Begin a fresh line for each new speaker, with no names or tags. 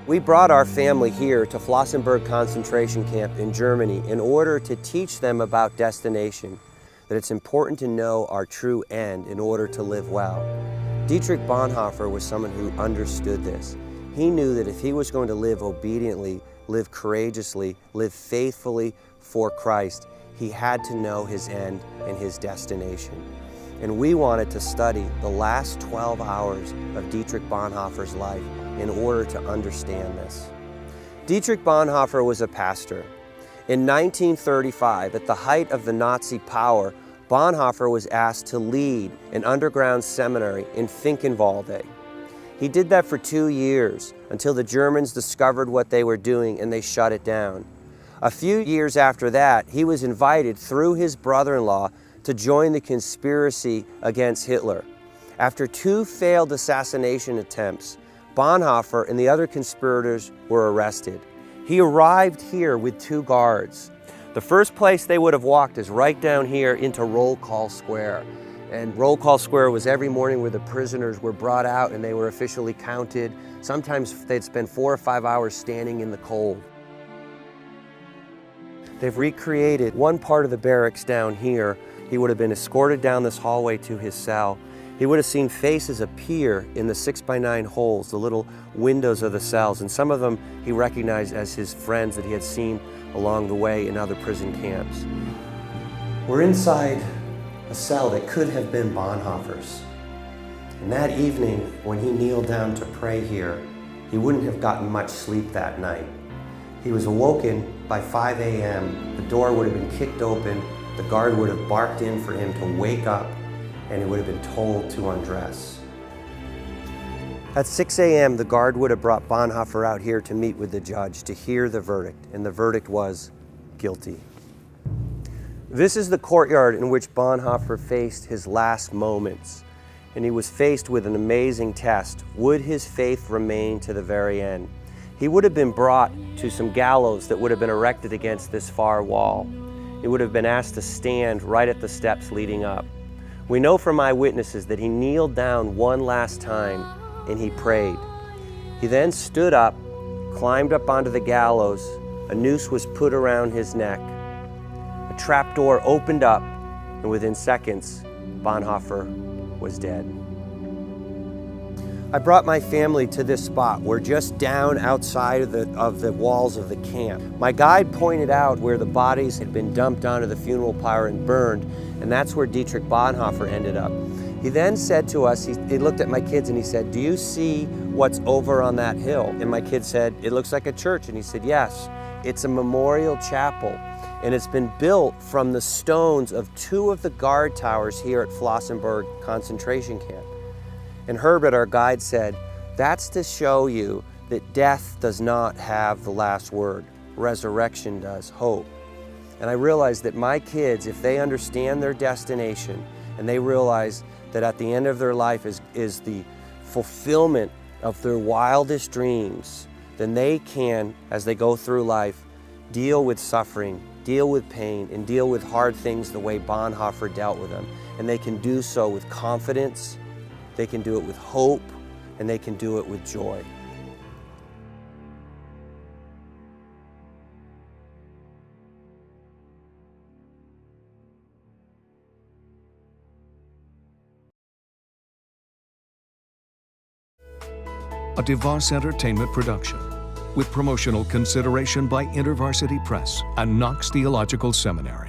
We brought our family here to Flossenbürg concentration camp in Germany in order to teach them about destination, that it's important to know our true end in order to live well. Dietrich Bonhoeffer was someone who understood this. He knew that if he was going to live obediently, live courageously, live faithfully for Christ, he had to know his end and his destination. And we wanted to study the last 12 hours of Dietrich Bonhoeffer's life in order to understand this. Dietrich Bonhoeffer was a pastor. In 1935, at the height of the Nazi power, Bonhoeffer was asked to lead an underground seminary in Finkenwalde. He did that for 2 years until the Germans discovered what they were doing and they shut it down. A few years after that, he was invited through his brother-in-law to join the conspiracy against Hitler. After 2 failed assassination attempts, Bonhoeffer and the other conspirators were arrested. He arrived here with 2 guards. The first place they would have walked is right down here into Roll Call Square. And Roll Call Square was every morning where the prisoners were brought out and they were officially counted. Sometimes they'd spend 4 or 5 hours standing in the cold. They've recreated one part of the barracks down here. He would have been escorted down this hallway to his cell. He would have seen faces appear in the 6x9 holes, the little windows of the cells, and some of them he recognized as his friends that he had seen along the way in other prison camps. We're inside a cell that could have been Bonhoeffer's. And that evening, when he kneeled down to pray here, he wouldn't have gotten much sleep that night. He was awoken by 5 a.m. The door would have been kicked open, the guard would have barked in for him to wake up, and he would have been told to undress. At 6 a.m., the guard would have brought Bonhoeffer out here to meet with the judge to hear the verdict, and the verdict was guilty. This is the courtyard in which Bonhoeffer faced his last moments, and he was faced with an amazing test. Would his faith remain to the very end? He would have been brought to some gallows that would have been erected against this far wall. He would have been asked to stand right at the steps leading up. We know from eyewitnesses that he kneeled down one last time and he prayed. He then stood up, climbed up onto the gallows, a noose was put around his neck, a trapdoor opened up, and within seconds, Bonhoeffer was dead. I brought my family to this spot. We're just down outside of the walls of the camp. My guide pointed out where the bodies had been dumped onto the funeral pyre and burned, and that's where Dietrich Bonhoeffer ended up. He then said to us, he looked at my kids and he said, "Do you see what's over on that hill?" And my kids said, "It looks like a church." And he said, "Yes, it's a memorial chapel, and it's been built from the stones of 2 of the guard towers here at Flossenbürg concentration camp." And Herbert, our guide, said, "That's to show you that death does not have the last word. Resurrection does, hope." And I realized that my kids, if they understand their destination and they realize that at the end of their life is the fulfillment of their wildest dreams, then they can, as they go through life, deal with suffering, deal with pain, and deal with hard things the way Bonhoeffer dealt with them. And they can do so with confidence, they can do it with hope, and they can do it with joy.
A DeVos Entertainment production with promotional consideration by Intervarsity Press and Knox Theological Seminary.